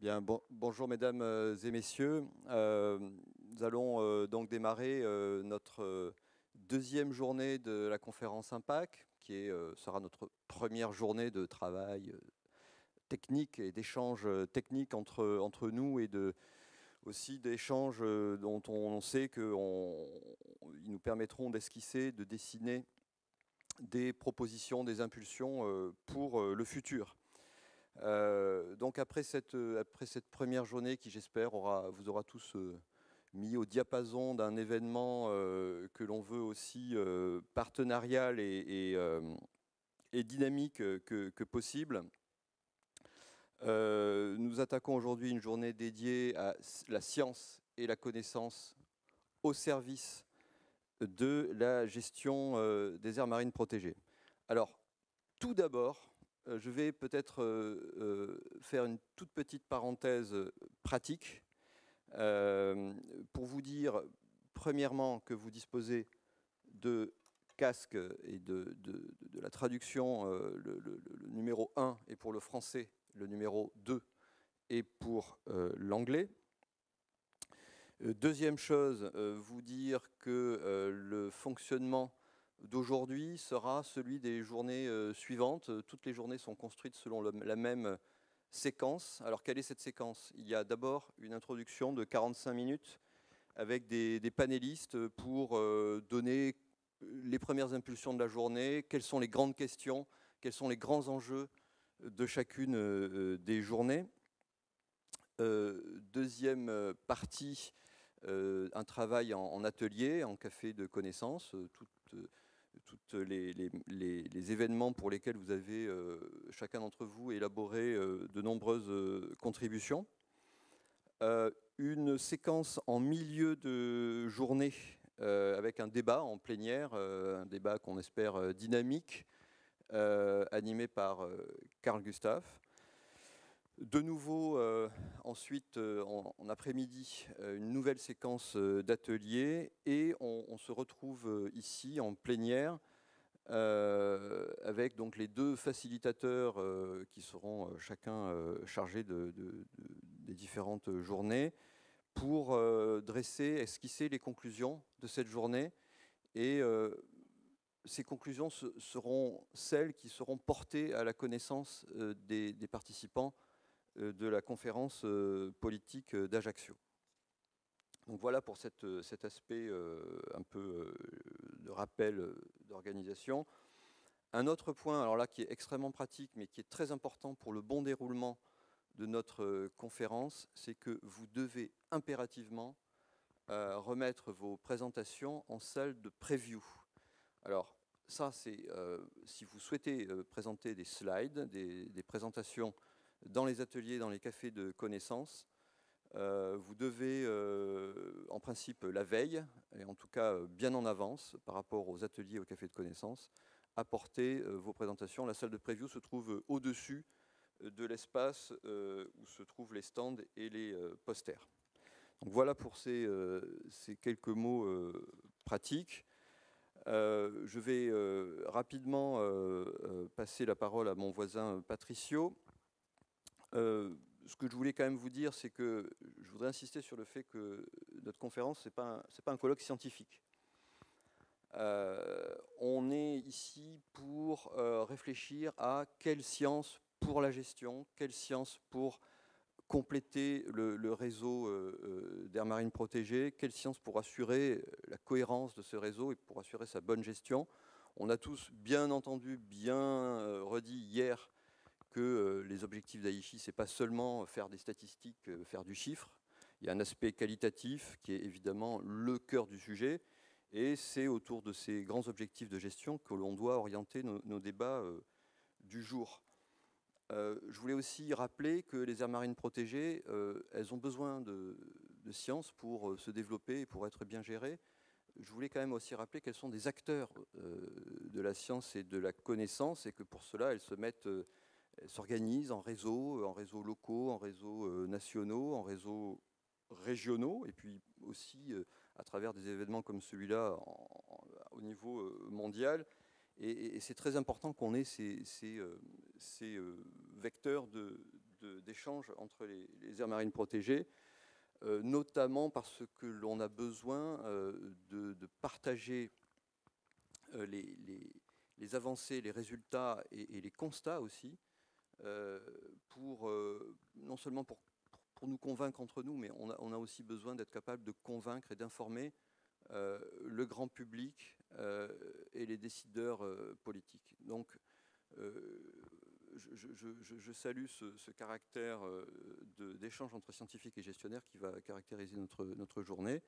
Bien, bonjour mesdames et messieurs. Nous allons donc démarrer notre deuxième journée de la conférence Impact, qui sera notre première journée de travail technique et d'échanges techniques entre nous et aussi d'échanges dont on sait qu'ils nous permettront d'esquisser, de dessiner des propositions, des impulsions pour le futur. Donc après cette première journée qui, j'espère, vous aura tous mis au diapason d'un événement que l'on veut aussi partenarial et dynamique que possible, nous attaquons aujourd'hui une journée dédiée à la science et la connaissance au service de la gestion des aires marines protégées. Alors, tout d'abord, je vais peut-être faire une toute petite parenthèse pratique pour vous dire, premièrement, que vous disposez de casques et de la traduction, le numéro 1 est pour le français, le numéro 2 est pour l'anglais. Deuxième chose, vous dire que le fonctionnement d'aujourd'hui sera celui des journées suivantes. Toutes les journées sont construites selon la même séquence. Alors, quelle est cette séquence? Il y a d'abord une introduction de 45 minutes avec des panélistes pour donner les premières impulsions de la journée, quelles sont les grandes questions, quels sont les grands enjeux de chacune des journées. Deuxième partie, un travail en atelier, en café de connaissances, toutes les événements pour lesquels vous avez, chacun d'entre vous, élaboré de nombreuses contributions. Une séquence en milieu de journée avec un débat en plénière, un débat qu'on espère dynamique, animé par Carl Gustaf. De nouveau, ensuite, en après-midi, une nouvelle séquence d'ateliers et on se retrouve ici en plénière avec donc les deux facilitateurs qui seront chacun chargés des différentes journées pour esquisser les conclusions de cette journée. Et ces conclusions seront celles qui seront portées à la connaissance des participants de la conférence politique d'Ajaccio. Donc voilà pour cet aspect un peu de rappel d'organisation. Un autre point, alors là qui est extrêmement pratique, mais qui est très important pour le bon déroulement de notre conférence, c'est que vous devez impérativement remettre vos présentations en salle de preview. Alors ça, c'est si vous souhaitez présenter des slides, des présentations dans les ateliers, dans les cafés de connaissances, vous devez, en principe, la veille, et en tout cas bien en avance par rapport aux ateliers, aux cafés de connaissances, apporter vos présentations. La salle de preview se trouve au-dessus de l'espace où se trouvent les stands et les posters. Donc voilà pour ces quelques mots pratiques. Je vais rapidement passer la parole à mon voisin Patricio. Ce que je voulais quand même vous dire, c'est que je voudrais insister sur le fait que notre conférence, ce n'est pas un colloque scientifique. On est ici pour réfléchir à quelle science pour la gestion, quelle science pour compléter le réseau d'aires marines protégées, quelle science pour assurer la cohérence de ce réseau et pour assurer sa bonne gestion. On a tous bien entendu, bien redit hier que les objectifs d'Aichi, ce n'est pas seulement faire des statistiques, faire du chiffre. Il y a un aspect qualitatif qui est évidemment le cœur du sujet. Et c'est autour de ces grands objectifs de gestion que l'on doit orienter nos débats du jour. Je voulais aussi rappeler que les aires marines protégées, elles ont besoin de science pour se développer et pour être bien gérées. Je voulais quand même aussi rappeler qu'elles sont des acteurs de la science et de la connaissance et que pour cela, elles s'organisent en réseaux locaux, en réseaux nationaux, en réseaux régionaux, et puis aussi à travers des événements comme celui-là au niveau mondial. Et c'est très important qu'on ait ces vecteurs de d'échanges entre les aires marines protégées, notamment parce que l'on a besoin de partager les avancées, les résultats et les constats aussi, non seulement pour nous convaincre entre nous, mais on a aussi besoin d'être capable de convaincre et d'informer le grand public et les décideurs politiques. Donc, je salue ce caractère d'échange entre scientifiques et gestionnaires qui va caractériser notre journée.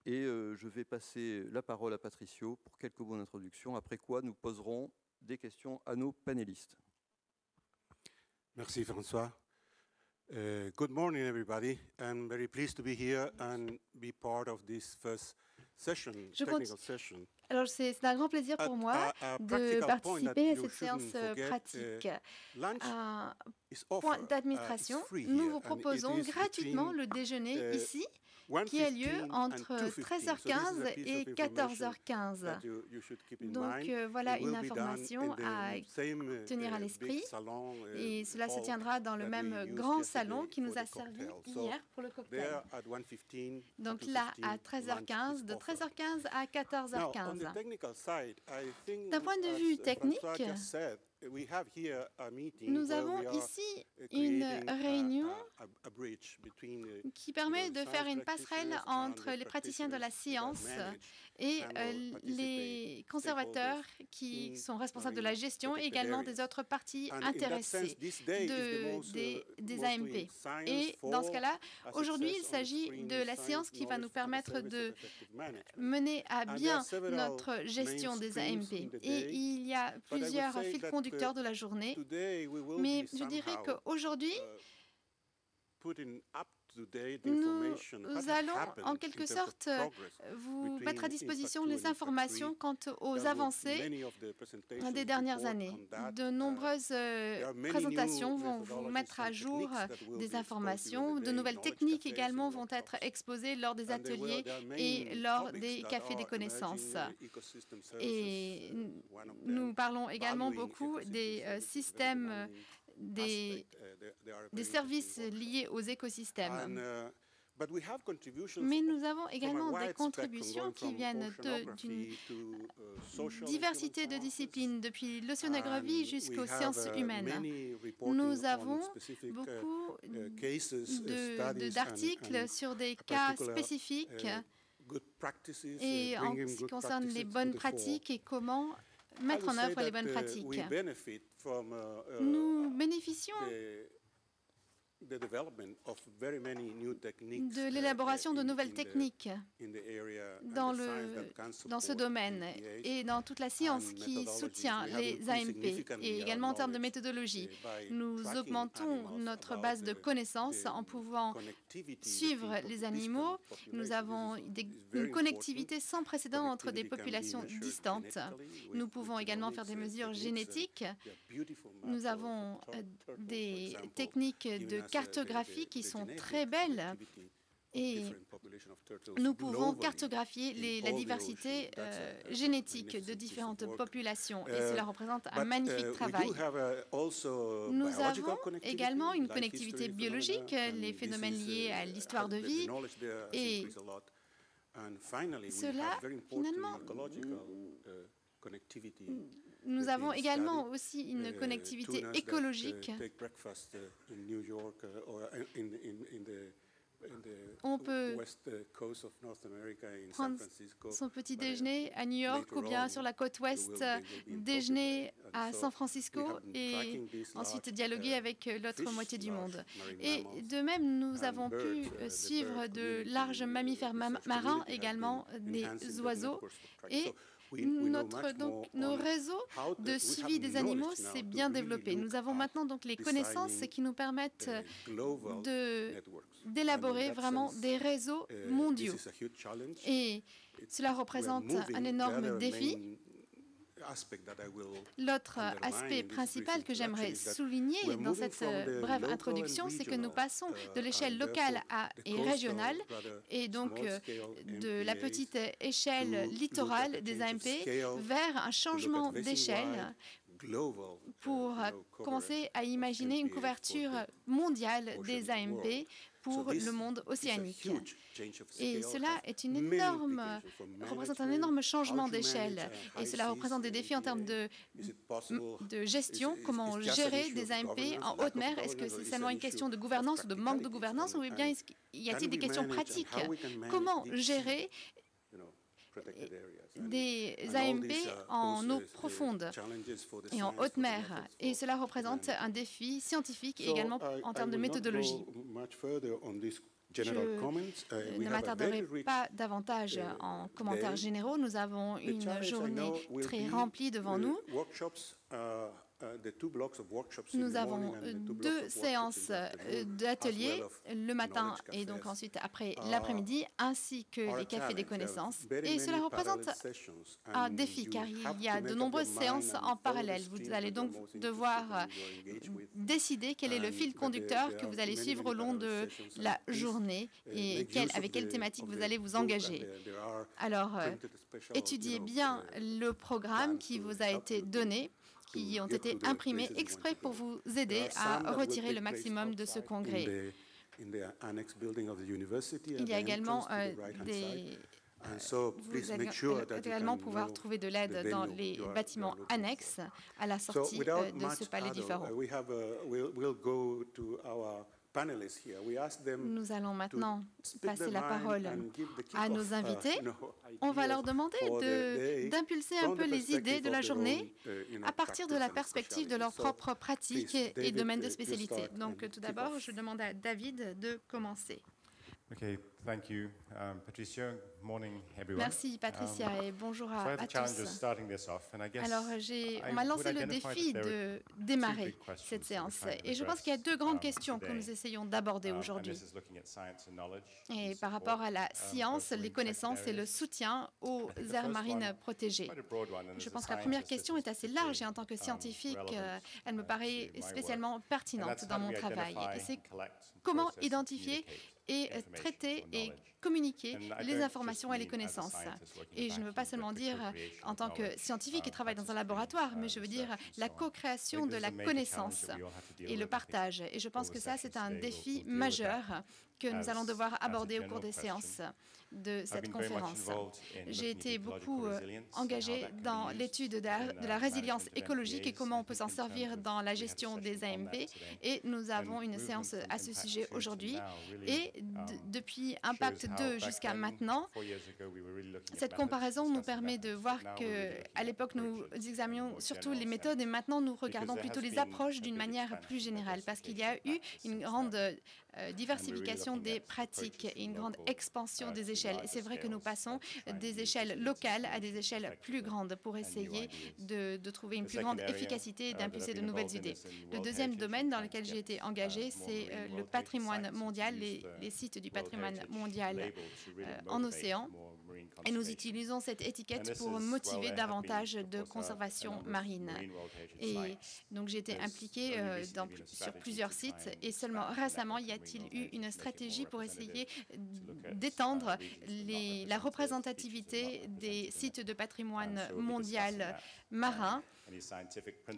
Et je vais passer la parole à Patricio pour quelques mots d'introduction, après quoi nous poserons des questions à nos panélistes. Merci François. Good morning everybody. I'm very pleased to be here and be part of this first session, technical session. Alors c'est un grand plaisir pour moi de participer à cette séance pratique. Point d'administration, nous vous proposons gratuitement le déjeuner ici, qui a lieu entre 13h15 et 14h15. Donc voilà une information à tenir à l'esprit. Et cela se tiendra dans le même grand salon qui nous a servi hier pour le cocktail. Donc là, à 13h15, de 13h15 à 14h15. D'un point de vue technique, nous avons ici une réunion qui permet de faire une passerelle entre les praticiens de la science et les conservateurs qui sont responsables de la gestion et également des autres parties intéressées des AMP. Et dans ce cas-là, aujourd'hui, il s'agit de la science qui va nous permettre de mener à bien notre gestion des AMP. Et il y a plusieurs fils conducteurs de la journée, mais je dirais qu'aujourd'hui, nous allons en quelque sorte vous mettre à disposition les informations quant aux avancées des dernières années. De nombreuses présentations vont vous mettre à jour des informations. De nouvelles techniques également vont être exposées lors des ateliers et lors des cafés des connaissances. Et nous parlons également beaucoup des systèmes des services liés aux écosystèmes. Mais nous avons également des contributions qui viennent d'une diversité de disciplines, depuis l'océanographie jusqu'aux sciences humaines. Nous avons beaucoup d'articles sur des cas spécifiques et en ce qui concerne les bonnes pratiques et comment mettre en œuvre les bonnes pratiques. Nous bénéficions de l'élaboration de nouvelles techniques dans ce domaine et dans toute la science qui soutient les AMP et également en termes de méthodologie. Nous augmentons notre base de connaissances en pouvant suivre les animaux. Nous avons une connectivité sans précédent entre des populations distantes. Nous pouvons également faire des mesures génétiques. Nous avons des techniques de cartographie qui sont très belles et nous pouvons cartographier la diversité génétique de différentes populations et cela représente un magnifique travail. Nous avons également une connectivité biologique, les phénomènes liés à l'histoire de vie et cela, finalement, nous avons également aussi une connectivité écologique. On peut prendre son petit déjeuner à New York ou bien sur la côte ouest, déjeuner à San Francisco et ensuite dialoguer avec l'autre moitié du monde. Et de même, nous avons pu suivre de larges mammifères marins, également des oiseaux. Et nos réseaux de suivi des animaux s'est bien développé. Nous avons maintenant donc les connaissances qui nous permettent d'élaborer vraiment des réseaux mondiaux. Et cela représente un énorme défi. L'autre aspect principal que j'aimerais souligner dans cette brève introduction, c'est que nous passons de l'échelle locale et régionale, et donc de la petite échelle littorale des AMP, vers un changement d'échelle pour commencer à imaginer une couverture mondiale des AMP pour le monde océanique. Et cela représente un énorme changement d'échelle. Et cela représente des défis en termes de gestion. Comment gérer des AMP en haute mer? Est-ce que c'est seulement une question de gouvernance ou de manque de gouvernance? Ou bien y a-t-il des questions pratiques? Comment gérer des AMP en eau profonde et en haute mer? Et cela représente un défi scientifique et également en termes de méthodologie. Je ne m'attarderai pas davantage en commentaires généraux. Nous avons une journée très remplie devant nous. Nous avons 2 séances d'ateliers, le matin et donc ensuite après l'après-midi, ainsi que les cafés des connaissances. Et cela représente un défi car il y a de nombreuses séances en parallèle. Vous allez donc devoir décider quel est le fil conducteur que vous allez suivre au long de la journée et avec quelle thématique vous allez vous engager. Alors, étudiez bien le programme qui vous a été donné, qui ont été imprimés exprès pour vous aider à retirer le maximum de ce congrès. Il y a également vous allez également pouvoir trouver de l'aide dans les bâtiments annexes à la sortie de ce palais différent. Nous allons maintenant passer la parole à nos invités. On va leur demander d'impulser un peu les idées de la journée à partir de la perspective de leurs propres pratiques et domaines de spécialité. Donc tout d'abord, je demande à David de commencer. Okay, thank you, Patricia. Morning, everyone. Merci, Patricia, et bonjour à tous. Alors, on m'a lancé le défi de démarrer cette séance. Et je pense qu'il y a 2 grandes questions que nous essayons d'aborder aujourd'hui. Et par rapport à la science, les connaissances et le soutien aux aires marines protégées. Je pense que la première question est assez large et en tant que scientifique, elle me paraît spécialement pertinente dans mon travail. Et c'est comment identifier et traiter et communiquer les informations et les connaissances. Et je ne veux pas seulement dire en tant que scientifique qui travaille dans un laboratoire, mais je veux dire la co-création de la connaissance et le partage. Et je pense que ça, c'est un défi majeur que nous allons devoir aborder au cours des séances de cette conférence. J'ai été beaucoup engagée dans l'étude de la résilience écologique et comment on peut s'en servir dans la gestion des AMP. Et nous avons une séance à ce sujet aujourd'hui. Et depuis Impact 2 jusqu'à maintenant, cette comparaison nous permet de voir qu'à l'époque, nous examinions surtout les méthodes et maintenant, nous regardons plutôt les approches d'une manière plus générale parce qu'il y a eu une grande diversification des pratiques et une grande expansion des échelles. Et c'est vrai que nous passons des échelles locales à des échelles plus grandes pour essayer de trouver une plus grande efficacité et d'impulser de nouvelles idées. Le deuxième domaine dans lequel j'ai été engagée, c'est le patrimoine mondial, les sites du patrimoine mondial en océan. Et nous utilisons cette étiquette pour motiver davantage de conservation marine. Et donc j'ai été impliquée sur plusieurs sites et seulement récemment y a-t-il eu une stratégie pour essayer d'étendre la représentativité des sites de patrimoine mondial marin.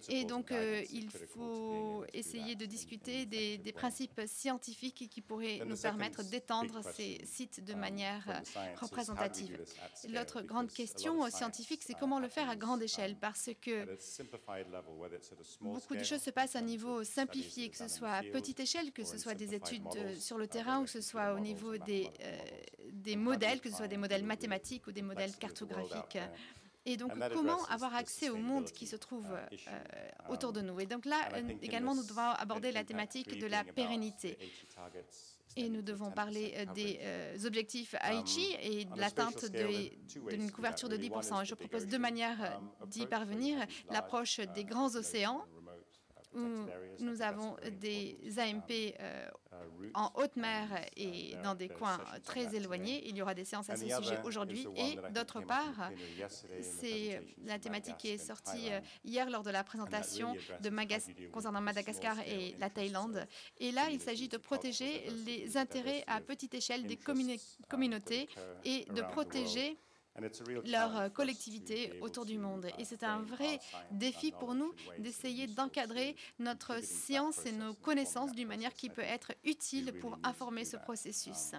Et donc, il faut essayer de discuter des principes scientifiques qui pourraient nous permettre d'étendre ces sites de manière représentative. L'autre grande question scientifique, c'est comment le faire à grande échelle, parce que beaucoup de choses se passent à un niveau simplifié, que ce soit à petite échelle, que ce soit des études sur le terrain, ou que ce soit au niveau des modèles, que ce soit des modèles mathématiques ou des modèles cartographiques. Et donc, comment avoir accès au monde qui se trouve autour de nous? Et donc là, également, nous devons aborder la thématique de la pérennité. Et nous devons parler des objectifs Aichi et de l'atteinte d'une couverture de 10%. Et je propose 2 manières d'y parvenir. L'approche des grands océans, où nous avons des AMP en haute mer et dans des coins très éloignés. Il y aura des séances à ce sujet aujourd'hui. Et d'autre part, c'est la thématique qui est sortie hier lors de la présentation concernant Madagascar et la Thaïlande. Et là, il s'agit de protéger les intérêts à petite échelle des communautés et de protéger leur collectivité autour du monde. Et c'est un vrai défi pour nous d'essayer d'encadrer notre science et nos connaissances d'une manière qui peut être utile pour informer ce processus.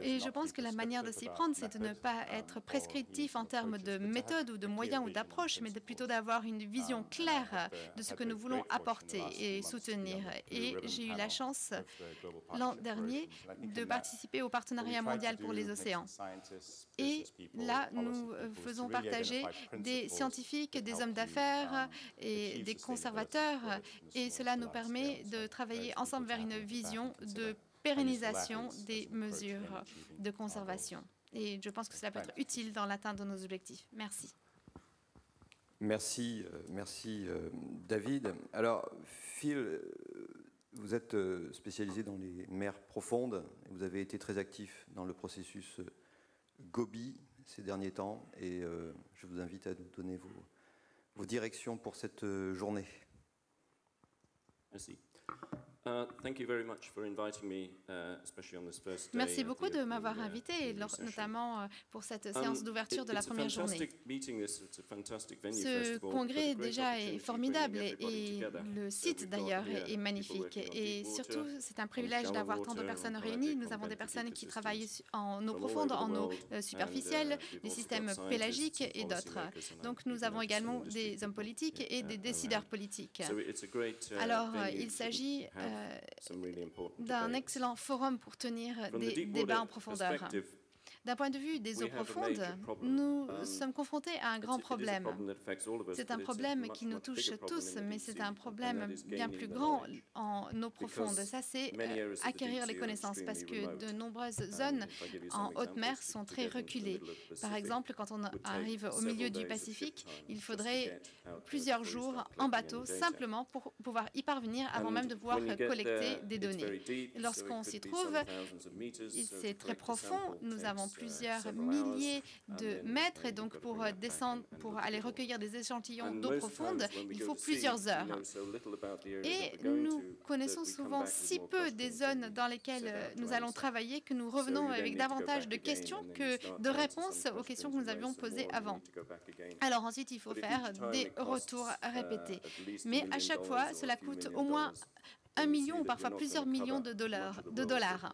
Et je pense que la manière de s'y prendre, c'est de ne pas être prescriptif en termes de méthode ou de moyens ou d'approche, mais plutôt d'avoir une vision claire de ce que nous voulons apporter et soutenir. Et j'ai eu la chance l'an dernier de participer au Partenariat mondial pour les océans. Et là, nous faisons partager des scientifiques, des hommes d'affaires et des conservateurs. Et cela nous permet de travailler ensemble vers une vision de pérennisation des mesures de conservation. Et je pense que cela peut être utile dans l'atteinte de nos objectifs. Merci. Merci, David. Alors, Phil, vous êtes spécialisé dans les mers profondes. Vous avez été très actif dans le processus Gobi ces derniers temps. Et je vous invite à nous donner vos directions pour cette journée. Merci. Merci beaucoup de m'avoir invité, notamment pour cette séance d'ouverture de la première journée. Ce congrès déjà est formidable et le site d'ailleurs est magnifique. Et surtout, c'est un privilège d'avoir tant de personnes réunies. Nous avons des personnes qui travaillent en eau profonde, en eau superficielle, des systèmes pélagiques et d'autres. Donc nous avons également des hommes politiques et des décideurs politiques. Alors il s'agit d'un excellent forum pour tenir des débats en profondeur. D'un point de vue des eaux profondes, nous sommes confrontés à un grand problème. C'est un problème qui nous touche tous, mais c'est un problème bien plus grand en eau profonde. Ça, c'est acquérir les connaissances, parce que de nombreuses zones en haute mer sont très reculées. Par exemple, quand on arrive au milieu du Pacifique, il faudrait plusieurs jours en bateau, simplement pour pouvoir y parvenir avant même de pouvoir collecter des données. Lorsqu'on s'y trouve, c'est très profond. Nous avons plusieurs milliers de mètres et donc pour descendre, pour aller recueillir des échantillons d'eau profonde, il faut plusieurs heures. Et nous connaissons souvent si peu des zones dans lesquelles nous allons travailler que nous revenons avec davantage de questions que de réponses aux questions que nous avions posées avant. Alors ensuite, il faut faire des retours répétés. Mais à chaque fois, cela coûte au moins 1 million ou parfois plusieurs millions de dollars.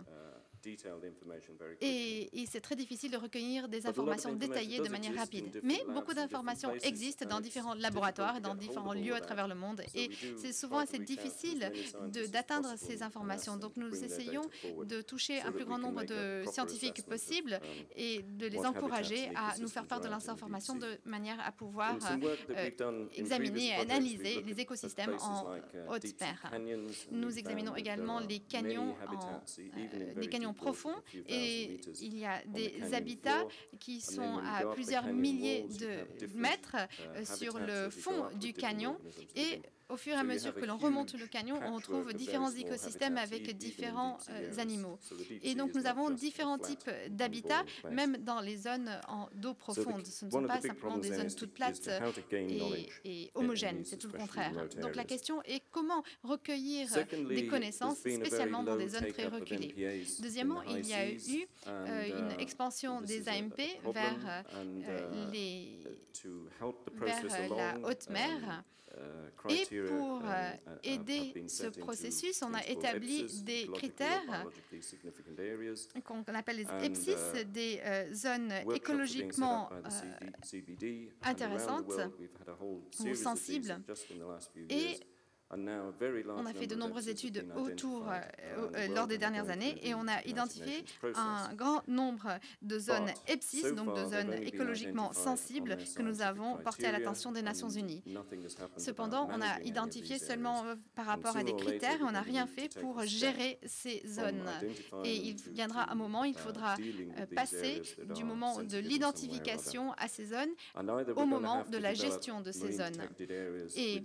Et c'est très difficile de recueillir des informations détaillées de manière rapide. Mais beaucoup d'informations existent dans différents laboratoires et dans différents lieux à travers le monde. Et c'est souvent assez difficile d'atteindre ces informations. Donc nous essayons de toucher un plus grand nombre de scientifiques possible et de les encourager à nous faire part de leurs informations de manière à pouvoir examiner et analyser les écosystèmes en haute mer. Nous examinons également les canyons profonds et il y a des habitats qui sont à plusieurs milliers de mètres sur le fond du canyon et au fur et à mesure que l'on remonte le canyon, on trouve différents écosystèmes avec différents animaux. Et donc nous avons différents types d'habitats, même dans les zones d'eau profonde. Ce ne sont pas simplement des zones toutes plates et homogènes, c'est tout le contraire. Donc la question est comment recueillir des connaissances, spécialement dans des zones très reculées. Deuxièmement, il y a eu une expansion des AMP vers la haute mer. Et pour aider ce processus, on a établi des critères qu'on appelle les EPSIS, des zones écologiquement intéressantes ou sensibles. Et on a fait de nombreuses études lors des dernières années et on a identifié un grand nombre de zones EPSIS, donc de zones écologiquement sensibles, que nous avons portées à l'attention des Nations Unies. Cependant, on a identifié seulement par rapport à des critères et on n'a rien fait pour gérer ces zones. Et il viendra un moment, il faudra passer du moment de l'identification à ces zones au moment de la gestion de ces zones. Et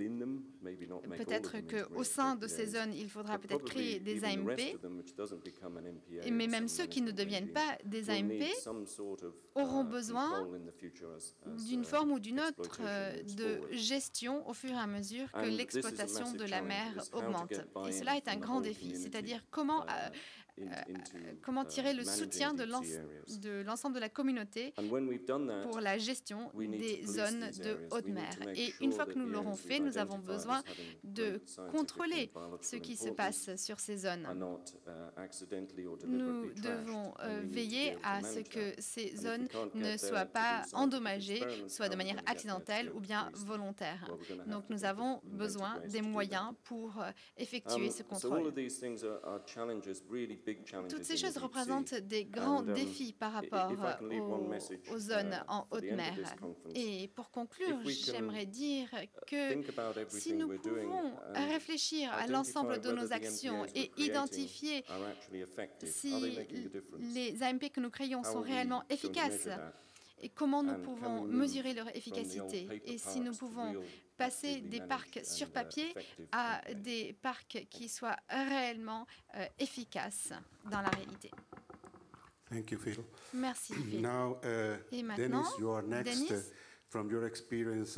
peut-être qu'au sein de ces zones, il faudra peut-être créer des AMP, mais même ceux qui ne deviennent pas des AMP auront besoin d'une forme ou d'une autre de gestion au fur et à mesure que l'exploitation de la mer augmente. Et cela est un grand défi, c'est-à-dire comment comment tirer le soutien de l'ensemble de la communauté pour la gestion des zones de haute mer. Et une fois que nous l'aurons fait, nous avons besoin de contrôler ce qui se passe sur ces zones. Nous devons veiller à ce que ces zones ne soient pas endommagées, soit de manière accidentelle ou bien volontaire. Donc nous avons besoin des moyens pour effectuer ce contrôle. Toutes ces choses représentent des grands défis par rapport aux zones en haute mer. Et pour conclure, j'aimerais dire que si nous pouvons réfléchir à l'ensemble de nos actions et identifier si les AMP que nous créons sont réellement efficaces, et comment nous pouvons mesurer leur efficacité, et si nous pouvons passer des parcs sur papier à des parcs qui soient réellement efficaces dans la réalité. Thank you, Phil. Merci, Phil. Now, et maintenant, Dennis, you are next. Dennis, from your experience,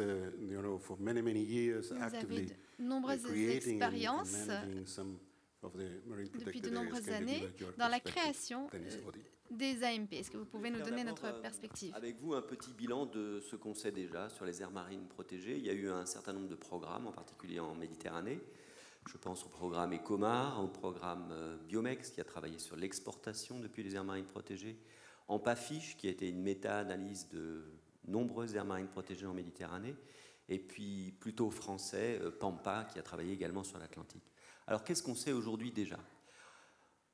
for many years, actively creating and managing some of the marine depuis protected de nombreuses areas. années dans la création des AMP. Est-ce que vous pouvez nous donner notre perspective? Avec vous, un petit bilan de ce qu'on sait déjà sur les aires marines protégées. Il y a eu un certain nombre de programmes, en particulier en Méditerranée. Je pense au programme ECOMAR, au programme Biomex, qui a travaillé sur l'exportation depuis les aires marines protégées, en PAFISH, qui a été une méta-analyse de nombreuses aires marines protégées en Méditerranée, et puis plutôt français, PAMPA, qui a travaillé également sur l'Atlantique. Alors, qu'est-ce qu'on sait aujourd'hui déjà?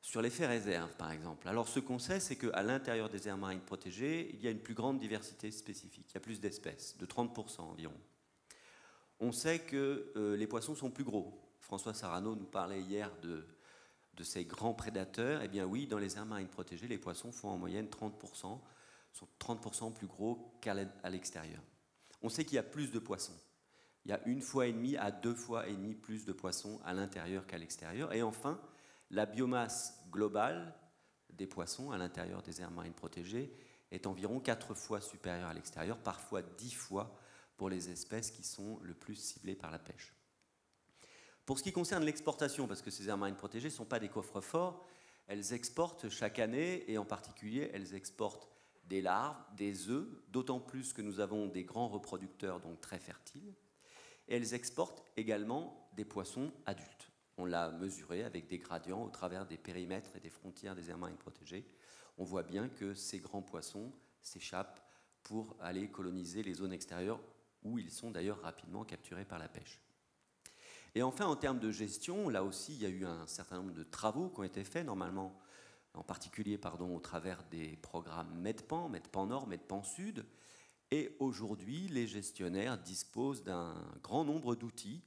Sur l'effet réserve, par exemple. Alors, ce qu'on sait, c'est qu'à l'intérieur des aires marines protégées, il y a une plus grande diversité spécifique. Il y a plus d'espèces, de 30% environ. On sait que les poissons sont plus gros. François Sarano nous parlait hier de ces grands prédateurs. Eh bien oui, dans les aires marines protégées, les poissons font en moyenne 30%, sont 30% plus gros qu'à l'extérieur. On sait qu'il y a plus de poissons. Il y a 1,5 fois à 2,5 fois plus de poissons à l'intérieur qu'à l'extérieur. Et enfin, la biomasse globale des poissons à l'intérieur des aires marines protégées est environ 4 fois supérieure à l'extérieur, parfois 10 fois pour les espèces qui sont le plus ciblées par la pêche. Pour ce qui concerne l'exportation, parce que ces aires marines protégées ne sont pas des coffres forts, elles exportent chaque année, et en particulier, elles exportent des larves, des œufs, d'autant plus que nous avons des grands reproducteurs, donc très fertiles, et elles exportent également des poissons adultes. On l'a mesuré avec des gradients au travers des périmètres et des frontières des aires marines protégées. On voit bien que ces grands poissons s'échappent pour aller coloniser les zones extérieures où ils sont d'ailleurs rapidement capturés par la pêche. Et enfin, en termes de gestion, là aussi, il y a eu un certain nombre de travaux qui ont été faits, normalement, en particulier au travers des programmes MEDPAN, MEDPAN Nord, MEDPAN Sud. Et aujourd'hui, les gestionnaires disposent d'un grand nombre d'outils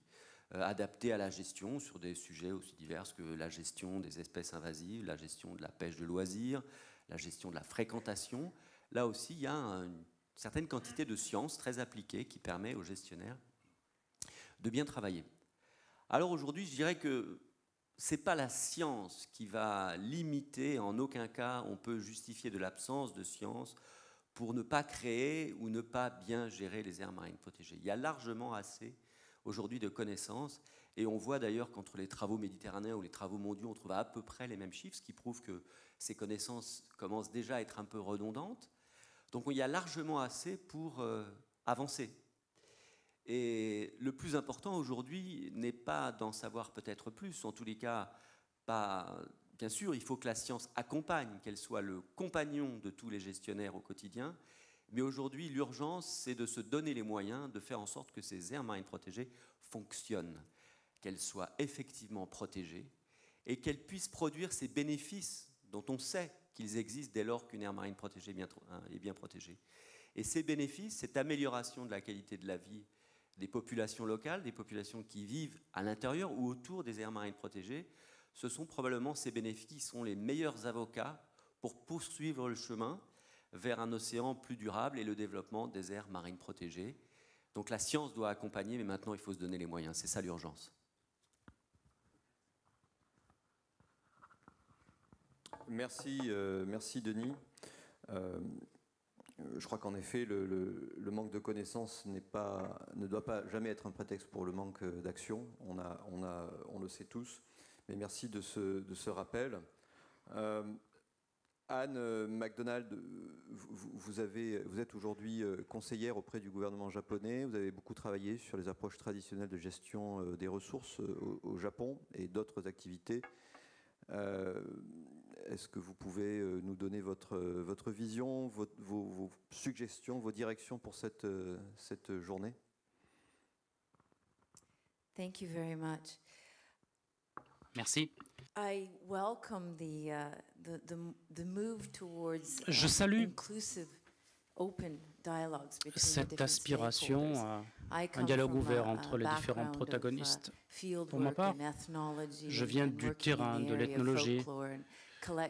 adaptés à la gestion sur des sujets aussi divers que la gestion des espèces invasives, la gestion de la pêche de loisirs, la gestion de la fréquentation. Là aussi, il y a une certaine quantité de sciences très appliquées qui permet aux gestionnaires de bien travailler. Alors aujourd'hui, je dirais que ce n'est pas la science qui va limiter, en aucun cas on peut justifier de l'absence de science pour ne pas créer ou ne pas bien gérer les aires marines protégées. Il y a largement assez aujourd'hui de connaissances, et on voit d'ailleurs qu'entre les travaux méditerranéens ou les travaux mondiaux, on trouve à peu près les mêmes chiffres, ce qui prouve que ces connaissances commencent déjà à être un peu redondantes. Donc il y a largement assez pour avancer. Et le plus important aujourd'hui n'est pas d'en savoir peut-être plus, en tous les cas, pas. Bien sûr, il faut que la science accompagne, qu'elle soit le compagnon de tous les gestionnaires au quotidien, mais aujourd'hui, l'urgence, c'est de se donner les moyens de faire en sorte que ces aires marines protégées fonctionnent, qu'elles soient effectivement protégées et qu'elles puissent produire ces bénéfices dont on sait qu'ils existent dès lors qu'une aire marine protégée est bien protégée. Et ces bénéfices, cette amélioration de la qualité de la vie des populations locales, des populations qui vivent à l'intérieur ou autour des aires marines protégées, ce sont probablement ces bénéfices qui sont les meilleurs avocats pour poursuivre le chemin vers un océan plus durable et le développement des aires marines protégées. Donc la science doit accompagner, mais maintenant il faut se donner les moyens. C'est ça l'urgence. Merci Denis. Je crois qu'en effet, le manque de connaissances ne doit pas jamais être un prétexte pour le manque d'action. On le sait tous. Mais merci de ce rappel. Anne MacDonald, vous êtes aujourd'hui conseillère auprès du gouvernement japonais. Vous avez beaucoup travaillé sur les approches traditionnelles de gestion des ressources au Japon et d'autres activités. Est-ce que vous pouvez nous donner votre vision, vos suggestions, vos directions pour cette journée? Thank you very much. Merci. I welcome the move towards Je salue inclusive, open dialogues between cette aspiration à un dialogue ouvert entre les différents protagonistes. Pour ma part, je viens du terrain de l'ethnologie.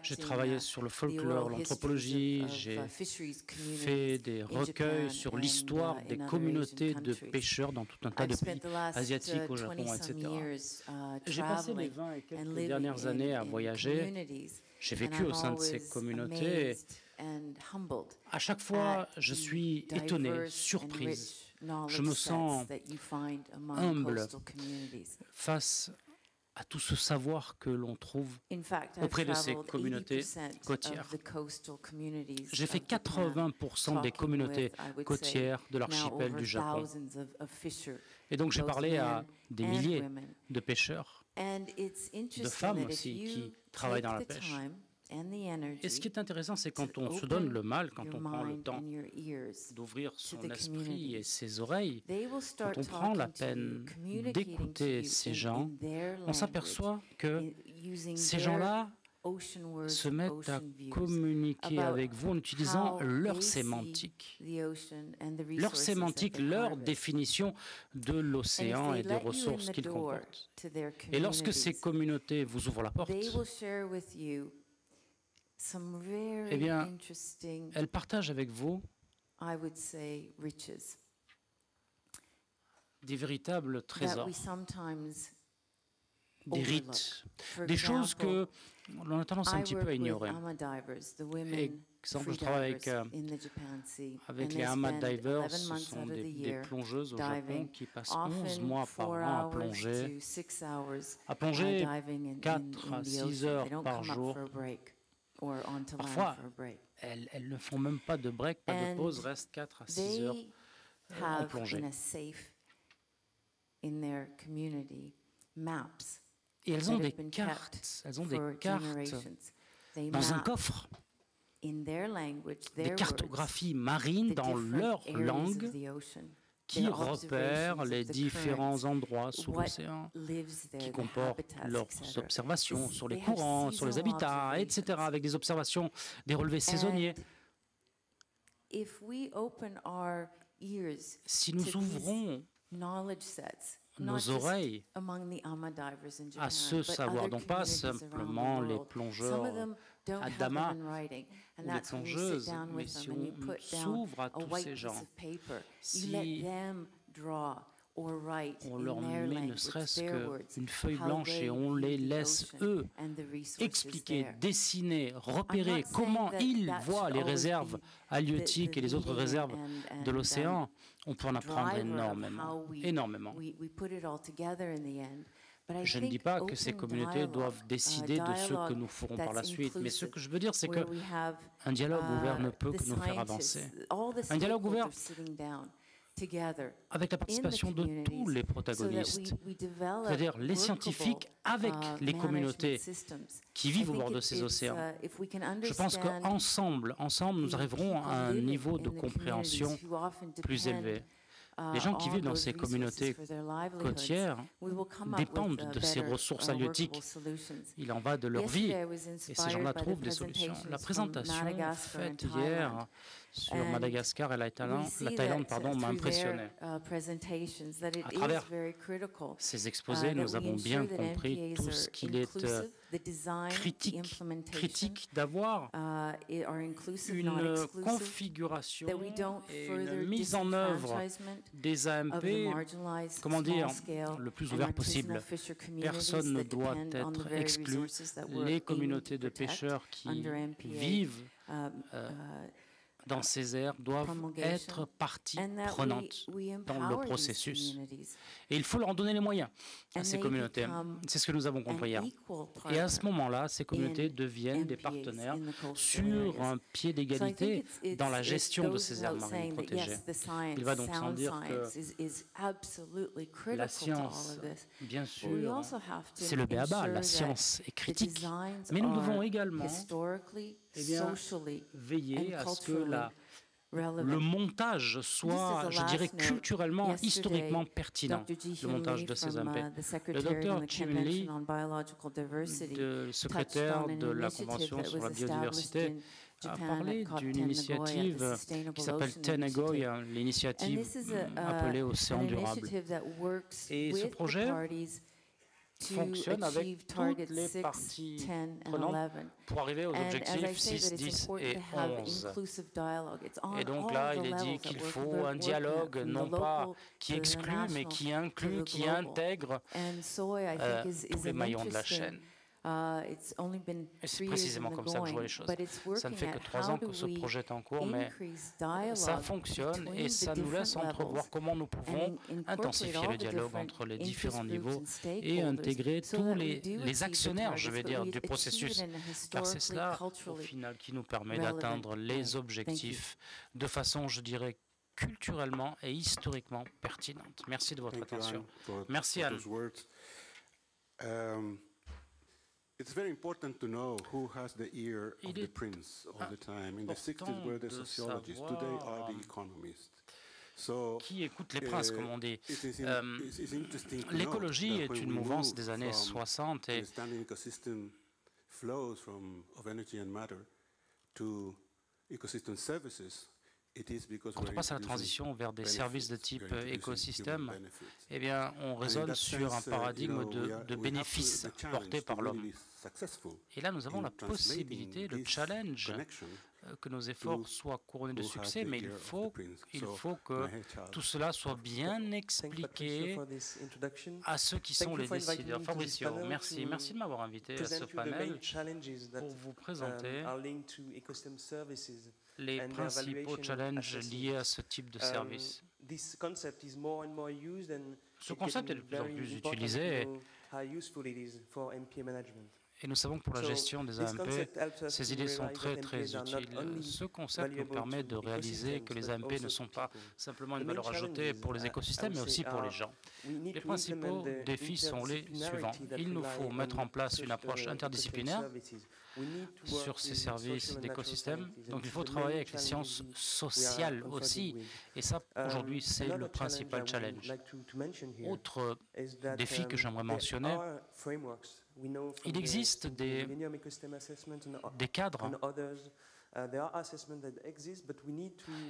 J'ai travaillé sur le folklore, l'anthropologie, j'ai fait des recueils sur l'histoire des communautés de pêcheurs dans tout un tas de pays asiatiques, au Japon, etc. J'ai passé les 20 et quelques dernières années à voyager. J'ai vécu au sein de ces communautés. À chaque fois, je suis étonnée, surprise. Je me sens humble face à tout ce savoir que l'on trouve auprès de ces communautés côtières. J'ai fait 80% des communautés côtières de l'archipel du Japon. Et donc j'ai parlé à des milliers de pêcheurs, de femmes aussi qui travaillent dans la pêche. Et ce qui est intéressant, c'est quand on se donne le mal, quand on prend le temps d'ouvrir son esprit et ses oreilles, quand on prend la peine d'écouter ces gens, on s'aperçoit que ces gens-là se mettent à communiquer avec vous en utilisant leur sémantique, leur définition de l'océan et des ressources qu'il comporte. Et lorsque ces communautés vous ouvrent la porte, eh bien, elle partage avec vous des véritables trésors, des rites, des choses que l'on a tendance un petit peu à ignorer. Exemple, je travaille avec les Ama Divers, ce sont des plongeuses au Japon qui passent 11 mois par an à plonger 4 à 6 heures par jour. Parfois, elles ne font même pas de break, pas de pause, restent 4 à 6 heures en plongée. Et elles ont des cartes dans un coffre, des cartographies marines dans leur langue qui repèrent les différents endroits sous l'océan, qui comportent leurs observations sur les courants, sur les habitats, etc., avec des observations des relevés saisonniers. Si nous ouvrons nos oreilles à ce savoir, donc pas simplement les plongeurs à Dama ou les plongeuses, mais si on s'ouvre à tous ces gens, si on leur met ne serait-ce qu'une feuille blanche et on les laisse, eux, expliquer, dessiner, repérer comment ils voient les réserves halieutiques et les autres réserves de l'océan, on peut en apprendre énormément. Je ne dis pas que ces communautés doivent décider de ce que nous ferons par la suite, mais ce que je veux dire, c'est qu'un dialogue ouvert ne peut que nous faire avancer. Un dialogue ouvert avec la participation de tous les protagonistes, c'est-à-dire les scientifiques avec les communautés qui vivent au bord de ces océans. Je pense qu'ensemble, nous arriverons à un niveau de compréhension plus élevé. Les gens qui vivent dans ces communautés côtières dépendent de ces ressources halieutiques. Il en va de leur vie et ces gens-là trouvent des solutions. La présentation faite hier sur Madagascar et la Thaïlande m'a impressionné. À travers ces exposés, nous avons bien compris tout ce qu'il est critique d'avoir une configuration et une mise en œuvre des AMP, le plus ouvert possible. Personne ne doit être exclu. Les communautés de pêcheurs qui vivent dans ces aires doivent être partie prenante dans le processus. Et il faut leur donner les moyens à ces communautés. C'est ce que nous avons compris hier. Et à ce moment-là, ces communautés deviennent des partenaires sur un pied d'égalité dans la gestion de ces aires marines protégées. Il va donc sans dire que la science, bien sûr, c'est le b.a.-ba, la science est critique, mais nous devons également veiller à ce que le montage soit, je dirais, culturellement, historiquement pertinent, le montage de ces MP. Le docteur Jim Lee, le secrétaire de la Convention sur la biodiversité, a parlé d'une initiative qui s'appelle Tenagoya, l'initiative appelée Océan durable. Et ce projet fonctionne avec toutes les parties prenantes pour arriver aux objectifs 6, 10 et 11. Et donc là, il est dit qu'il faut un dialogue, non pas qui exclut, mais qui inclut, qui intègre tous les maillons de la chaîne. Et c'est précisément comme ça que je vois les choses. Ça ne fait que 3 ans que ce projet est en cours, mais ça fonctionne et ça nous laisse entrevoir comment nous pouvons intensifier le dialogue entre les différents niveaux et intégrer tous les actionnaires, je vais dire, du processus. Car c'est cela, au final, qui nous permet d'atteindre les objectifs de façon, je dirais, culturellement et historiquement pertinente. Merci de votre attention. Merci, Anne. It's very important to know who has the ear of the prince all the time. In the 60s were the sociologists, today are the economists. Qui écoute les princes, comme on dit. L'écologie est une mouvance des années 60 et flows of energy and matter to ecosystem services. Quand on passe à la transition vers des services de type écosystème, eh bien, on raisonne sur un paradigme de bénéfices portés par l'homme. Et là, nous avons la possibilité, le challenge, que nos efforts soient couronnés de succès, mais il faut que tout cela soit bien expliqué à ceux qui sont les décideurs. Fabricio, merci. Merci de m'avoir invité à ce panel pour vous présenter les principaux challenges liés à ce type de service. Ce concept est de plus en plus utilisé et nous savons que pour la gestion des AMP, ces idées sont très utiles. Ce concept nous permet de réaliser que les AMP ne sont pas simplement une valeur ajoutée pour les écosystèmes, mais aussi pour les gens. Les principaux défis sont les suivants. Il nous faut mettre en place une approche interdisciplinaire sur ces services d'écosystèmes. Donc il faut travailler avec les sciences sociales aussi. Et ça, aujourd'hui, c'est le principal challenge. Autre défi que j'aimerais mentionner, il existe des cadres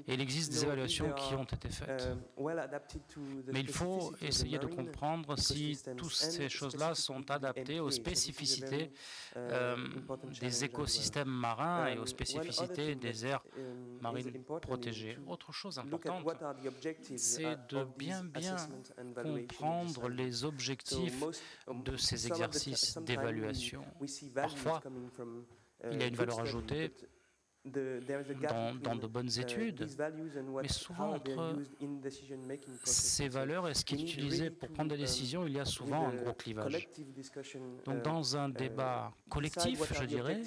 et il existe des évaluations qui ont été faites. Mais il faut essayer de comprendre si toutes ces choses-là sont adaptées aux spécificités des écosystèmes marins et aux spécificités des aires marines protégées. Autre chose importante, c'est de bien comprendre les objectifs de ces exercices d'évaluation. Parfois, il y a une valeur ajoutée dans de bonnes études, mais souvent entre ces valeurs et ce qui est utilisé pour prendre des décisions, il y a souvent un gros clivage. Donc dans un débat collectif, je dirais,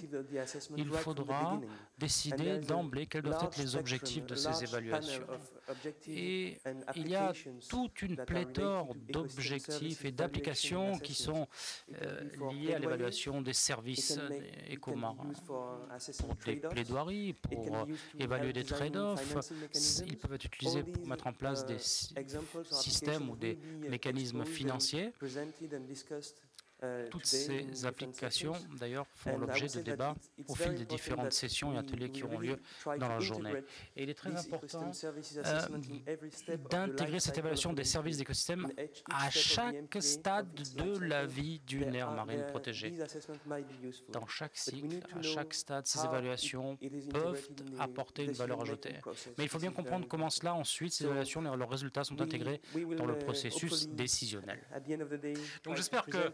il faudra décider d'emblée quels doivent être les objectifs de ces évaluations. Et il y a toute une pléthore d'objectifs et d'applications qui sont liés à l'évaluation des services écomarins. Pour des plaidoiries, pour évaluer des trade-offs, ils peuvent être utilisés pour mettre en place des systèmes ou des mécanismes financiers. Toutes ces applications, d'ailleurs, font l'objet de débats au fil des différentes sessions et ateliers qui auront lieu dans la journée. Et il est très important d'intégrer cette évaluation des services d'écosystème à chaque stade de la vie d'une aire marine protégée. Dans chaque cycle, à chaque stade, ces évaluations peuvent apporter une valeur ajoutée. Mais il faut bien comprendre comment cela, ensuite, ces évaluations, leurs résultats sont intégrés dans le processus décisionnel. Donc j'espère que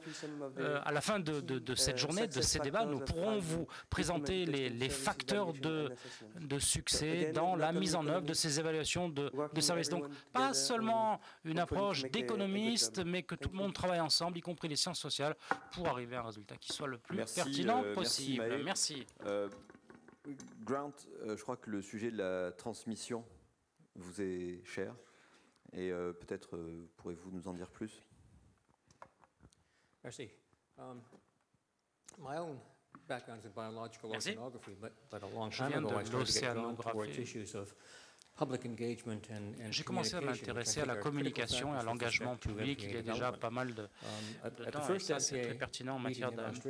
à la fin de cette journée, de ces débats, nous pourrons vous présenter les facteurs de succès dans la mise en œuvre de ces évaluations de services. Donc, pas seulement une approche d'économiste, mais que tout le monde travaille ensemble, y compris les sciences sociales, pour arriver à un résultat qui soit le plus pertinent possible. Merci. Grant, je crois que le sujet de la transmission vous est cher, et peut-être pourrez-vous nous en dire plus? Merci. My own background is in biological oceanography, but a long time ago I started to get drawn towards issues of public engagement and J'ai commencé à m'intéresser à la communication et à l'engagement public il y a déjà pas mal de temps, et ça c'est très pertinent en matière d'AMP.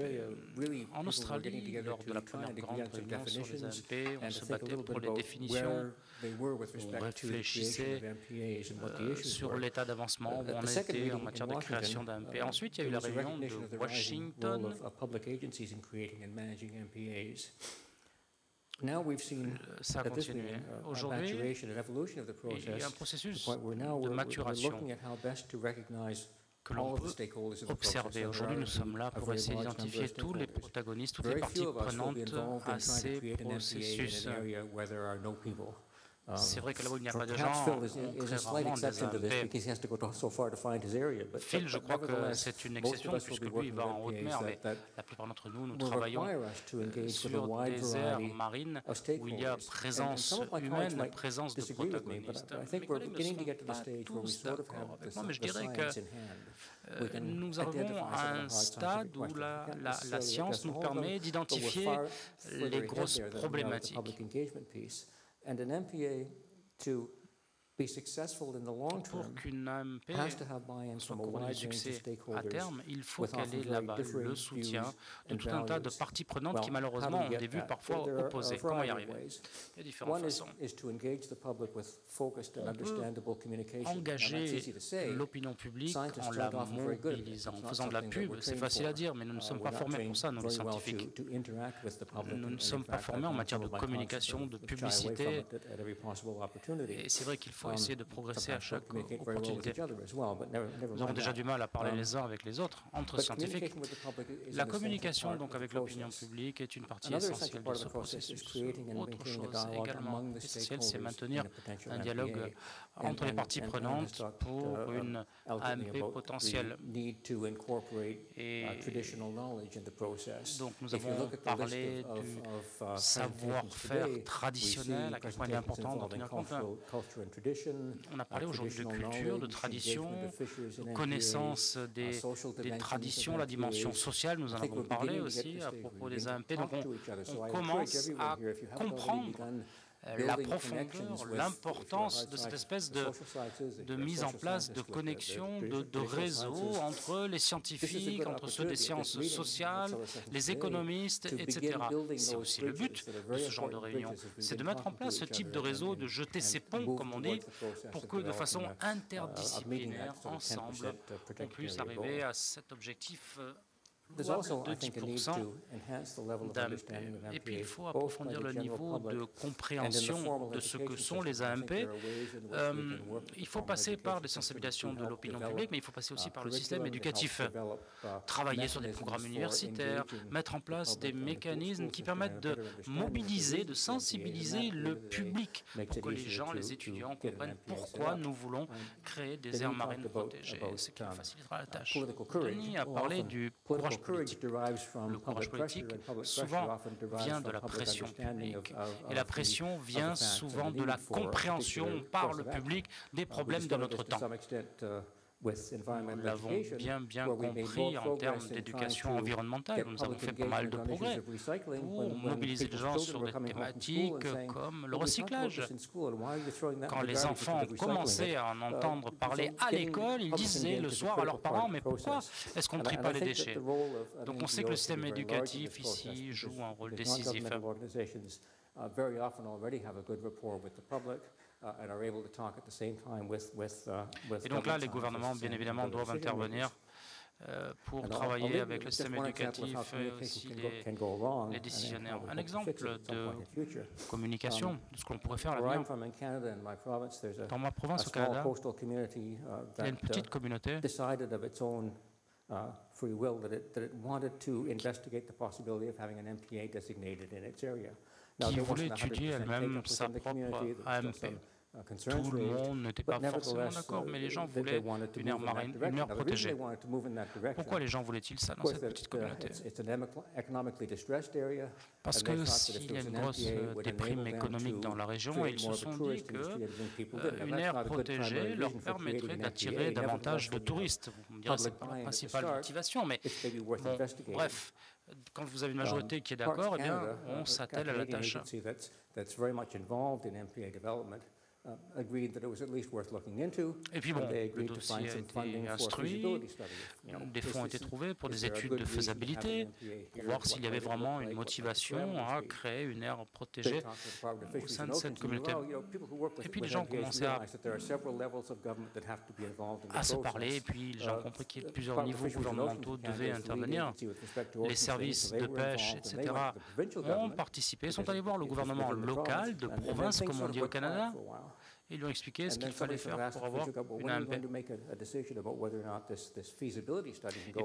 En Australie, lors de la première grande réunion sur les AMP, on se battait pour les définitions, on réfléchissait sur l'état d'avancement, où on était en matière de création d'AMP. Ensuite, il y a eu la réunion de Washington. Ça a continué. Aujourd'hui, il y a un processus de maturation que l'on peut observer. Aujourd'hui, nous sommes là pour essayer d'identifier tous les protagonistes, toutes les parties prenantes à ces processus. C'est vrai que là où il n'y a pas de gens, on crée rarement des AMP. Phil, je crois que c'est une exception puisque lui, il va en haute mer, mais la plupart d'entre nous, nous travaillons sur des aires marines où il y a présence humaine, présence de protagonistes. Mes collègues ne sont pas tous d'accord avec moi, mais je dirais que nous arrivons à un stade où la science nous permet d'identifier les grosses problématiques. Pour qu'une AMP soit couronnée de succès à terme, il faut qu'elle ait là-bas le soutien de tout un tas de parties prenantes qui malheureusement ont des vues parfois opposées. Comment y arriver? Il y a différentes façons. On peut engager l'opinion publique en la mobilisant, en faisant de la pub. C'est facile à dire, mais nous ne sommes pas formés pour ça, nous les scientifiques. Nous ne sommes pas formés en matière de communication, de publicité. Et c'est vrai qu'il faut essayer de progresser à chaque opportunité. Nous avons déjà du mal à parler les uns avec les autres, entre scientifiques. La communication donc avec l'opinion publique est une partie essentielle de ce processus. Autre chose également essentielle, c'est maintenir un dialogue entre les parties prenantes pour une AMP potentielle. Et donc nous avons parlé du savoir-faire traditionnel, à quel point il est important d'en tenir compte. On a parlé aujourd'hui de culture, de tradition, de connaissance des traditions, la dimension sociale, nous en avons parlé aussi à propos des AMP. Donc on commence à comprendre la profondeur, l'importance de cette espèce de mise en place de connexion, de réseau entre les scientifiques, entre ceux des sciences sociales, les économistes, etc. C'est aussi le but de ce genre de réunion, c'est de mettre en place ce type de réseau, de jeter ces ponts, comme on dit, pour que de façon interdisciplinaire, ensemble, on puisse arriver à cet objectif de 10% d'AMP. Et puis il faut approfondir le niveau de compréhension de ce que sont les AMP. Il faut passer par des sensibilisations de l'opinion publique, mais il faut passer aussi par le système éducatif. Travailler sur des programmes universitaires, mettre en place des mécanismes qui permettent de mobiliser, de sensibiliser le public pour que les gens, les étudiants comprennent pourquoi nous voulons créer des aires marines protégées, ce qui facilitera la tâche. Denis a parlé du courage politique. Le courage politique souvent vient de la pression publique. Et la pression vient souvent de la compréhension par le public des problèmes de notre temps. Nous l'avons bien compris en termes d'éducation environnementale. Nous avons fait pas mal de progrès pour mobiliser les gens sur des thématiques comme le recyclage. Quand les enfants ont commencé à en entendre parler à l'école, ils disaient le soir à leurs parents, mais pourquoi est-ce qu'on ne trie pas les déchets? Donc on sait que le système éducatif ici joue un rôle décisif. Et donc là, les gouvernements, bien évidemment, doivent intervenir pour travailler avec le système éducatif et aussi les décisionnaires. Un exemple de communication, de ce qu'on pourrait faire à l'avenir. Dans ma province au Canada, il y a une petite communauté free will that it wanted to investigate the possibility of having an MPA designated in its area. Qui voulait étudier elle-même sa propre AMP. Tout le monde n'était pas forcément d'accord, mais les gens voulaient une aire marine, une aire protégée. Pourquoi les gens voulaient-ils ça dans cette petite communauté? Parce que s'il y a une grosse déprime économique dans la région, ils se sont dit qu'une aire protégée leur permettrait d'attirer davantage de touristes. Vous me direz, c'est pas la principale motivation, mais bon, bref. Quand vous avez une majorité qui est d'accord, eh bien, on s'attelle à la tâche. Et puis bon, le dossier a été instruit, des fonds ont été trouvés pour des études de faisabilité, pour voir s'il y avait vraiment une motivation à créer une aire protégée au sein de cette communauté. Et puis les gens ont commencé à se parler, et puis les gens ont compris qu'il y a plusieurs niveaux gouvernementaux devaient intervenir. Les services de pêche, etc. ont participé, sont allés voir le gouvernement local, de province, comme on dit au Canada. Ils lui ont expliqué ce qu'il fallait faire pour avoir une AMP. Et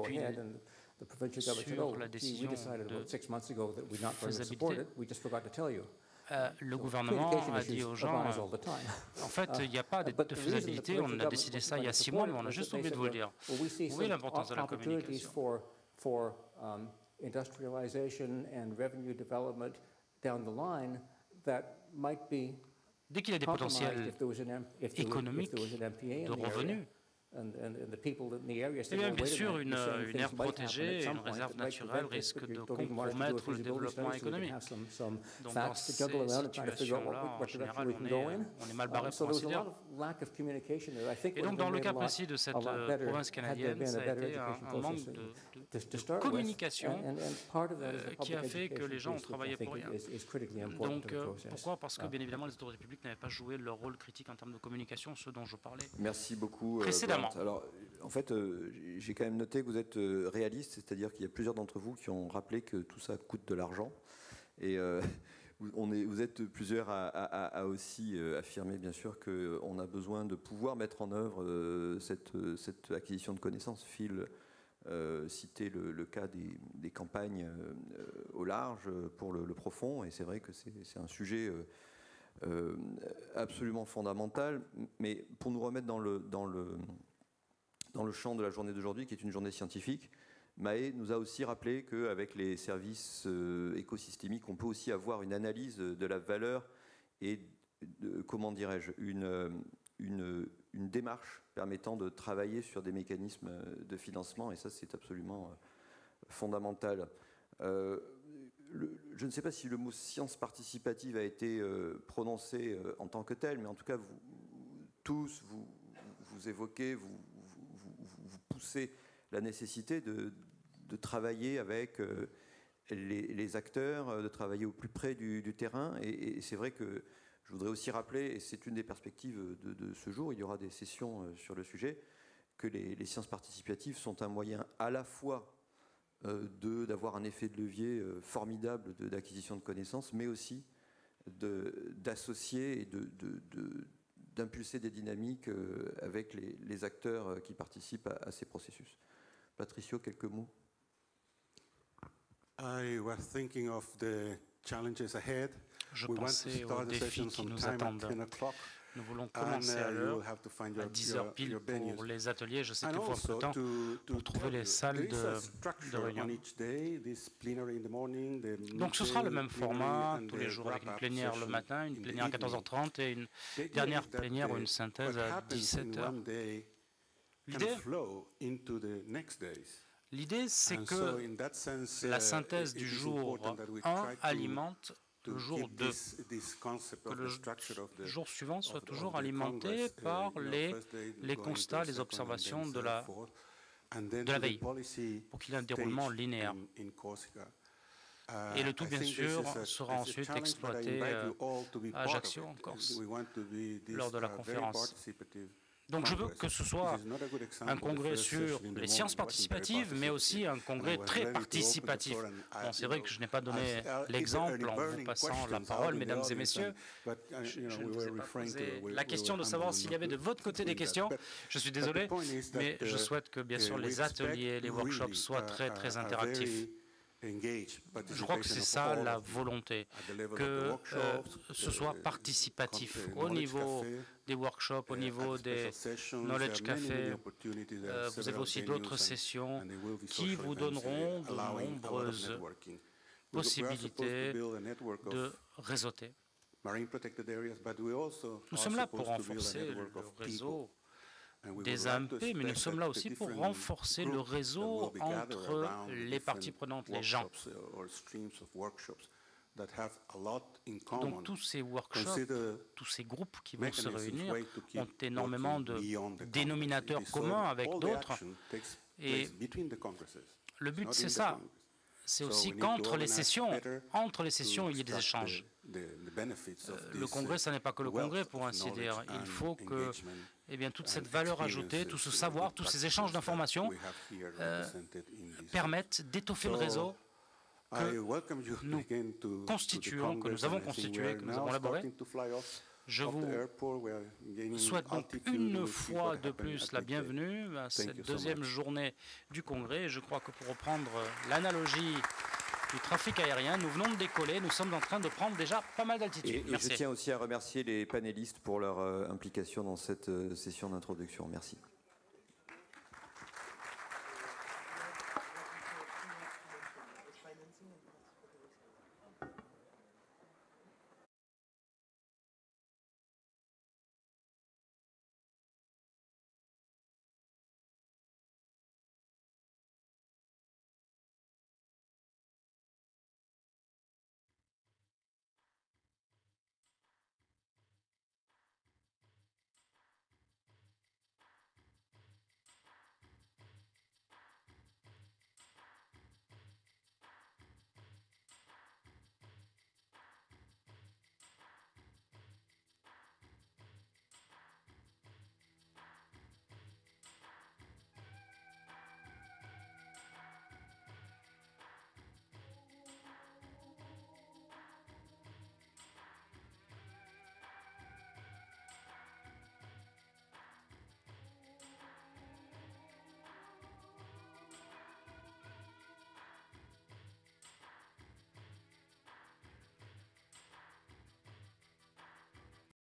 puis, sur la décision de faisabilité, le gouvernement a dit aux gens, en fait, il n'y a pas de faisabilité, on a décidé ça il y a 6 mois, mais on a juste oublié de vous le dire. Vous voyez l'importance de la communication. Dès qu'il y a des potentiels économiques, de revenus, eh bien sûr, une aire protégée, une réserve naturelle risque de compromettre le développement économique. Donc dans ces situations-là, en général, on est mal barré pour ainsi dire. Et donc dans le cas précis de cette province canadienne, ça a été un manque de communication qui a fait que les gens ont travaillé pour rien. Donc pourquoi? Parce que bien évidemment les autorités publiques n'avaient pas joué leur rôle critique en termes de communication, ce dont je parlais. Merci beaucoup. Précédemment. Alors, en fait, j'ai quand même noté que vous êtes réaliste, c'est-à-dire qu'il y a plusieurs d'entre vous qui ont rappelé que tout ça coûte de l'argent. Et vous êtes plusieurs à aussi affirmer, bien sûr, qu'on a besoin de pouvoir mettre en œuvre cette acquisition de connaissances. Phil citait le cas des campagnes au large pour le profond, et c'est vrai que c'est un sujet absolument fondamental. Mais pour nous remettre dans le champ de la journée d'aujourd'hui, qui est une journée scientifique, Maë nous a aussi rappelé qu'avec les services écosystémiques, on peut aussi avoir une analyse de la valeur et, comment dirais-je, une démarche permettant de travailler sur des mécanismes de financement, et ça c'est absolument fondamental. Je ne sais pas si le mot science participative a été prononcé en tant que tel, mais en tout cas, vous évoquez, vous poussez la nécessité de travailler avec les acteurs, de travailler au plus près du terrain. Et c'est vrai que je voudrais aussi rappeler, et c'est une des perspectives de ce jour, il y aura des sessions sur le sujet, que les sciences participatives sont un moyen à la fois d'avoir un effet de levier formidable d'acquisition de connaissances, mais aussi d'associer et d'impulser des dynamiques avec les acteurs qui participent à ces processus. Patricio, quelques mots. Je pensais aux défis qui nous attendent. Nous voulons commencer à l'heure, à 10h pile pour les ateliers. Je sais qu'il faut un peu de temps pour trouver les salles de réunion. Donc ce sera le même format tous les jours, avec une plénière le matin, une plénière à 14h30 et une dernière plénière ou une synthèse à 17h. L'idée, c'est que la synthèse du jour 1 alimente le jour 2, que le jour suivant soit toujours alimenté par les constats, les observations de la veille, pour qu'il y ait un déroulement linéaire. Et le tout, bien sûr, sera ensuite exploité à Ajaccio, en Corse, lors de la conférence. Donc je veux que ce soit un congrès sur les sciences participatives, mais aussi un congrès très participatif. Bon, c'est vrai que je n'ai pas donné l'exemple en vous passant la parole, mesdames et messieurs. Je ne vous ai pas posé la question de savoir s'il y avait de votre côté des questions. Je suis désolé, mais je souhaite que, bien sûr, les ateliers, les workshops soient très, très interactifs. Je crois que c'est ça la volonté, que ce soit participatif au niveau des workshops, au niveau des Knowledge Café. Vous avez aussi d'autres sessions qui vous donneront de nombreuses possibilités de réseauter. Nous sommes là pour renforcer le réseau des AMP, mais nous sommes là aussi pour renforcer le réseau entre les parties prenantes, les gens. Donc tous ces workshops, tous ces groupes qui vont se réunir ont énormément de dénominateurs communs avec d'autres. Et le but, c'est ça. C'est aussi qu'entre les sessions, il y ait des échanges. Le congrès, ça n'est pas que le congrès, pour ainsi dire. Il faut que toute cette valeur ajoutée, tout ce savoir, tous ces échanges d'informations permettent d'étoffer le réseau que nous constituons, que nous avons constitué, que nous avons élaboré. Je vous souhaite donc une fois de plus la bienvenue à cette deuxième journée du congrès. Je crois que pour reprendre l'analogie du trafic aérien, nous venons de décoller, nous sommes en train de prendre déjà pas mal d'altitude. Et je tiens aussi à remercier les panélistes pour leur implication dans cette session d'introduction. Merci.